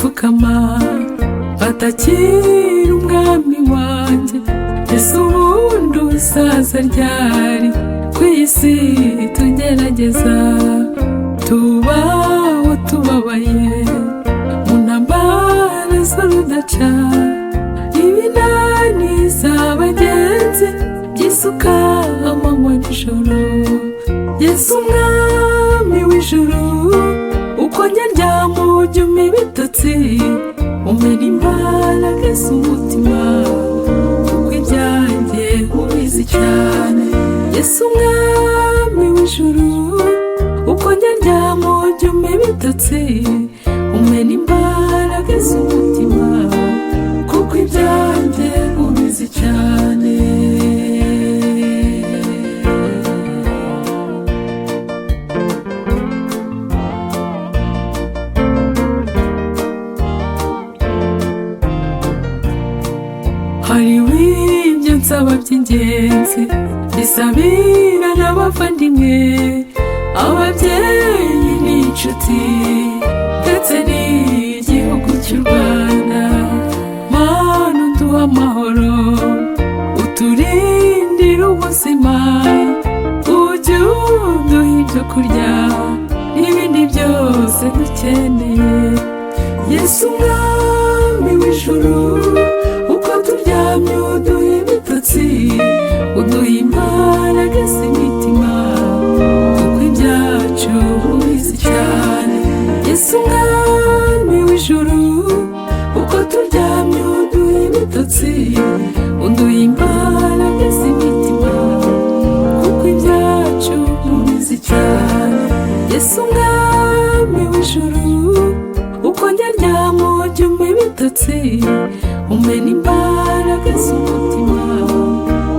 gupfukama batakira umwami wanjye. Ese ubundi usaza ryari ku isi tugerageza, tubaho tubabaye mu ntambara z'urudaca, ibinani z'abagenzi by'isuka amanywa n'ijoro. Yesu umwami w'ijuru, uko njya ndyama ujya umpa ibitotsi, umena imbaraga z'umutima, kuko ibyanjye ubizi cyane. Yesu umwami w'ijuru, uko njya ndyama ujya umpa ibitotsi, umena imbaraga z'umutima, kuko ibyanjye ubizi cyane. Hariho ibyo nsaba by'ingenzi, bisabira n'abavandimwe, ababyeyi n'inshuti, ndetse n'igihugu cy'u Rwanda. Mana uduha amahoro, uturindire ubuzima, ujye uduha ibyo kurya n'ibindi byose dukeneye. Yesu umwami w'ijuru, uko turyamye uduha ibitotsi, uduha imbaraga z'imitima, kuko ibyacu ubizi cyane. Yesu umwami w'ijuru, uko turyamye uduha ibitotsi, uduha imbaraga z'imitima, kuko ibyacu ubizi cyane. Yesu umwami w'ijuru, uko njya ndyama ujya umpa ibitotsi, umena imbaraga z'umutima,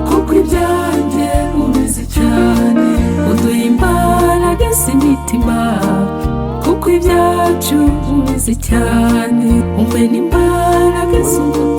kuko ibyanjye ubizi cyane. Uduha imbaraga z'imitima, kuko ibyacu ubizi cyane. Umena imbaraga z'umutima.